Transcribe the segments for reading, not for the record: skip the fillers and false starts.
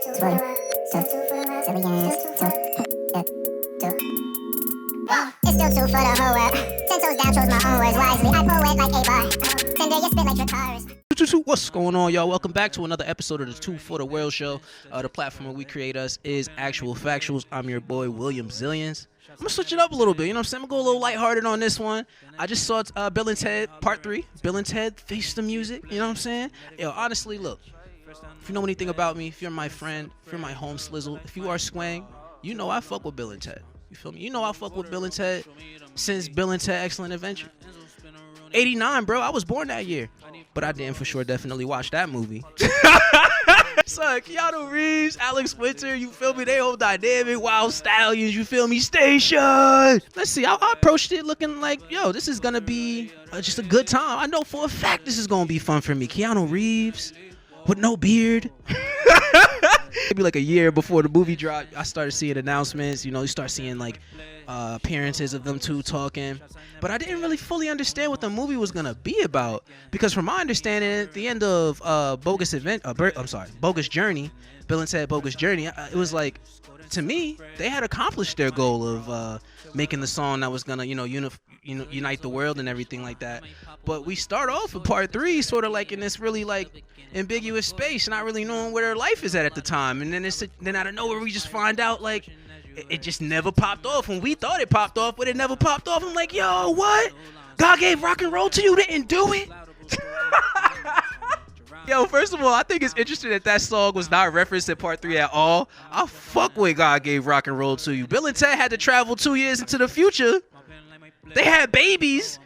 It's still two for the whole world. 10 toes down, chose my own words wisely. I poet like a bar. Send you spit like your cars. What's going on, y'all? Welcome back to another episode of the Two for the World Show. The platform where we create us is Actual Factuals. I'm your boy, William Zillions. I'm going to switch it up a little bit. You know what I'm saying? I'm going to go a little lighthearted on this one. I just saw Bill and Ted Part 3. Bill and Ted Face the Music. You know what I'm saying? Yo, honestly, look. If you know anything about me, if you're my friend, if you're my home slizzle, if you are swang, you know I fuck with Bill and Ted. You feel me? You know I fuck with Bill and Ted since Bill and Ted Excellent Adventure. 89, bro. I was born that year. But I didn't for sure definitely watch that movie. So, Keanu Reeves, Alex Winter, you feel me? They whole dynamic, Wild Stallions, you feel me? Station! Let's see, I approached it looking like, yo, this is gonna be just a good time. I know for a fact this is gonna be fun for me. Keanu Reeves with no beard. Maybe like a year before the movie dropped, I started seeing announcements. You know, you start seeing like appearances of them two talking. But I didn't really fully understand what the movie was gonna be about, because from my understanding, at the end of Bogus Journey, Bill and Ted Bogus Journey, it was like, to me, they had accomplished their goal of making the song that was gonna, unite the world and everything like that. But we start off with Part 3 sort of like in this really like ambiguous space, not really knowing where their life is at the time. And then out of nowhere we just find out like it just never popped off. When we thought it popped off, but it never popped off. I'm like, yo, what? God gave rock and roll to you, didn't do it? Yo, first of all, I think it's interesting that song was not referenced in Part 3 at all. I fuck with God Gave Rock and Roll to You. Bill and Ted had to travel 2 years into the future. They had babies,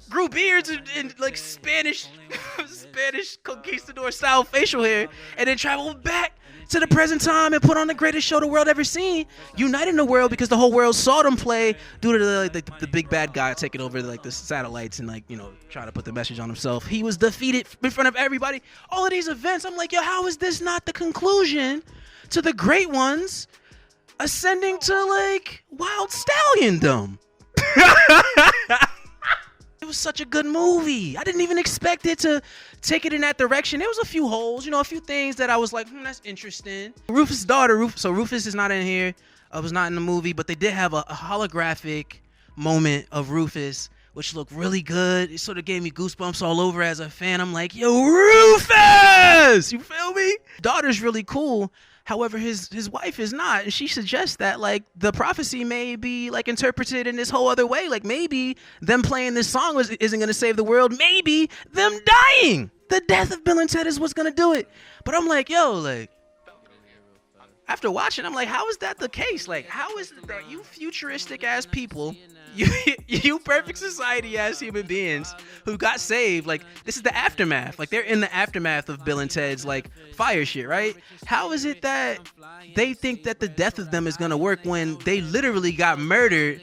grew beards and like Spanish conquistador style facial hair, and then traveled back to the present time and put on the greatest show the world ever seen, uniting the world because the whole world saw them play due to the big bad guy taking over like the satellites and like, trying to put the message on himself. He was defeated in front of everybody. All of these events, I'm like, yo, how is this not the conclusion to the great ones ascending to like Wild Stalliondom? It was such a good movie. I didn't even expect it to take it in that direction. There was a few holes, a few things that I was like, that's interesting. Rufus' daughter, Rufus is not in here. Was not in the movie, but they did have a holographic moment of Rufus, which looked really good. It sort of gave me goosebumps all over as a fan. I'm like, yo, Rufus! You feel me? Daughter's really cool. However, his wife is not, and she suggests that like the prophecy may be like interpreted in this whole other way. Like maybe them playing this song isn't going to save the world. Maybe them dying. The death of Bill and Ted is what's going to do it. But I'm like, yo, like after watching, I'm like, how is that the case? Like, how is it that you futuristic ass people, you perfect society ass human beings who got saved, like this is the aftermath, like they're in the aftermath of Bill and Ted's like fire shit, right? How is it that they think that the death of them is gonna work when they literally got murdered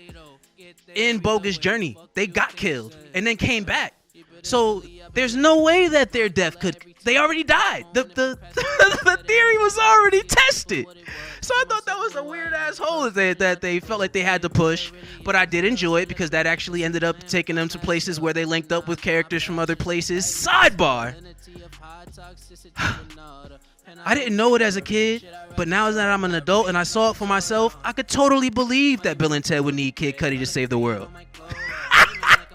in Bogus Journey? They got killed and then came back. So there's no way that their death they already died. The theory was already tested. So I thought that was a weird ass hole that they felt like they had to push. But I did enjoy it because that actually ended up taking them to places where they linked up with characters from other places. Sidebar. I didn't know it as a kid, but now that I'm an adult and I saw it for myself, I could totally believe that Bill and Ted would need Kid Cudi to save the world.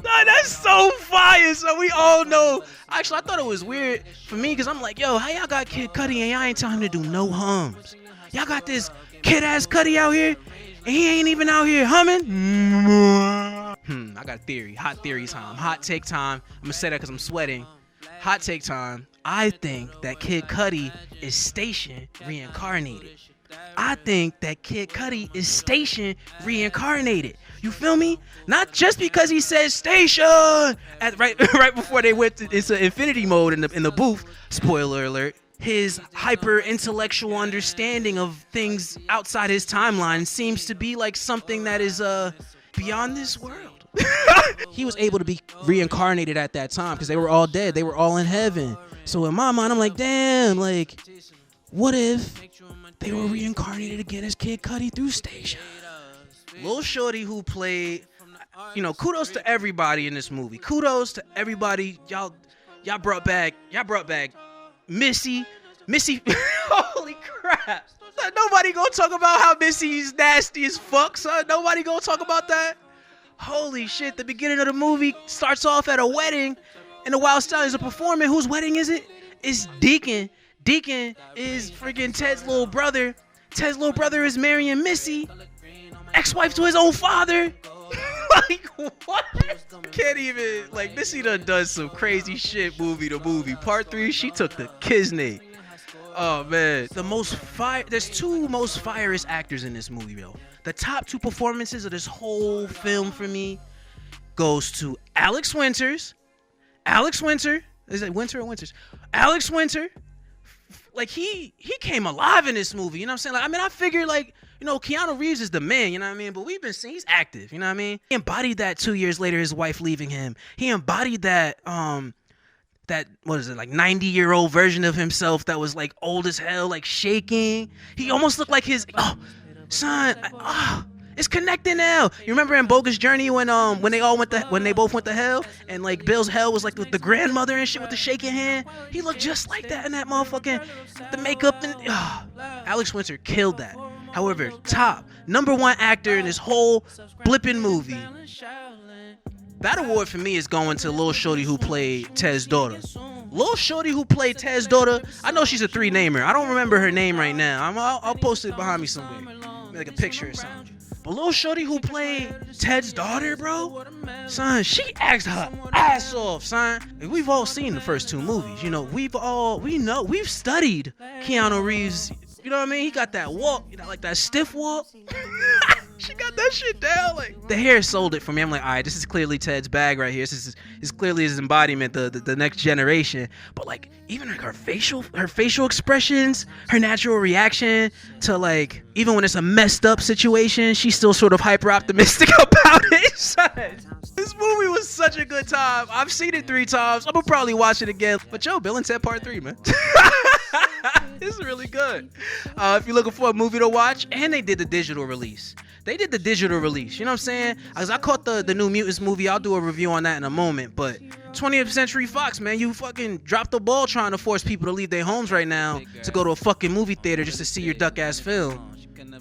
God, that's so fire. So we all know. Actually, I thought it was weird for me because I'm like, yo, how y'all got Kid Cudi and y'all ain't telling him to do no hums? Y'all got this kid-ass Cudi out here and he ain't even out here humming? I got a theory. Hot theory time. Hot take time. I'm going to say that because I'm sweating. Hot take time. I think that Kid Cudi is Station reincarnated. I think that Kid Cudi is Station reincarnated. You feel me? Not just because he says Station right before they went into infinity mode in the booth. Spoiler alert. His hyper intellectual understanding of things outside his timeline seems to be like something that is beyond this world. He was able to be reincarnated at that time because they were all dead. They were all in heaven. So in my mind, I'm like, damn, like, what if they were reincarnated again as Kid Cudi through Station? Lil Shorty who played, kudos to everybody in this movie. Kudos to everybody. Y'all brought back Missy. Missy, holy crap. Son, nobody gonna talk about how Missy's nasty as fuck, son. Nobody gonna talk about that. Holy shit, the beginning of the movie starts off at a wedding, and the Wild Stallions are performing. Whose wedding is it? It's Deacon. Deacon is freaking Ted's little brother. Ted's little brother is marrying Missy, ex-wife to his own father. Like, what? Can't even, like, Missy done some crazy shit movie to movie. Part 3, she took the Kisney. Oh, man. There's two most fireest actors in this movie, yo. The top 2 performances of this whole film for me goes to Alex Winters. Alex Winter. Is it Winter or Winters? Alex Winter. Like, he came alive in this movie, you know what I'm saying? Like, I mean, I figured, like, you know, Keanu Reeves is the man, you know what I mean? But we've been seeing he's active, you know what I mean? He embodied that 2 years later, his wife leaving him. He embodied that, what is it, like 90-year-old version of himself that was, like, old as hell, like, shaking. He almost looked like his, it's connecting now. You remember in Bogus Journey when they both went to hell, and like Bill's hell was like the grandmother and shit with the shaking hand? He looked just like that in that motherfucking the makeup and Alex Winter killed that. However, top number 1 actor in this whole blipping movie. That award for me is going to Lil Shorty who played Ted's daughter. Lil Shorty who played Ted's daughter. I know she's a 3-namer. I don't remember her name right now. I'll post it behind me somewhere, like a picture or something. But Lil Shorty who played Ted's daughter, bro, son, she acts her ass off, son. We've all seen the first 2 movies. You know, we've studied Keanu Reeves. You know what I mean? He got that walk, you know, like that stiff walk. She got that shit down. Like, the hair sold it for me. I'm like, all right, this is clearly Ted's bag right here. This is clearly his embodiment, the next generation. But like, even like her facial expressions, her natural reaction to like, even when it's a messed up situation, she's still sort of hyper optimistic about it. This movie was such a good time. I've seen it 3 times. I'm gonna probably watch it again. But yo, Bill and Ted Part 3, man. This is really good. If you're looking for a movie to watch, and they did the digital release. You know what I'm saying? As I caught the New Mutants movie, I'll do a review on that in a moment. But 20th Century Fox, man, you fucking dropped the ball trying to force people to leave their homes right now to go to a fucking movie theater just to see your duck-ass film.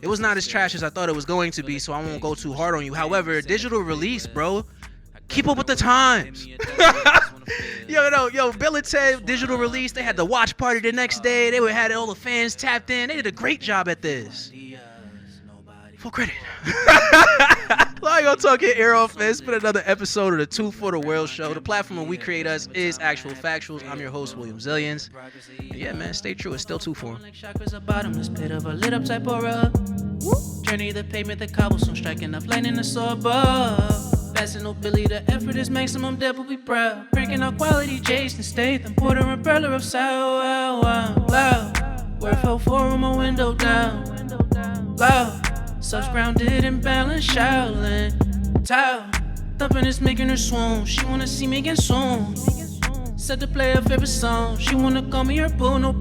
It was not as trash as I thought it was going to be, so I won't go too hard on you. However, digital release, bro, keep up with the times. Yo, Bill and Ted digital release, they had the watch party the next day. They had all the fans tapped in. They did a great job at this. Full credit. I'm gonna talk your ear off, man. It's been another episode of the 2 for the World Show. The platform where we create us is Actual Factuals. I'm your host, William Zillions. And yeah, man, stay true. It's still 2 for him. Journey the pavement, the cobblestone, striking up lightning, the soar above. Passing no Billy, the effort is maximum, devil be proud. Breaking out quality, Jason Statham, Porter and Umbrella of Sour, loud. Where fell 4 on my window down, loud. Subs grounded and balanced, Shaolin, Tao. Thumping is making her swoon. She wanna see me again soon. Said to play her favorite song. She wanna call me her boo, no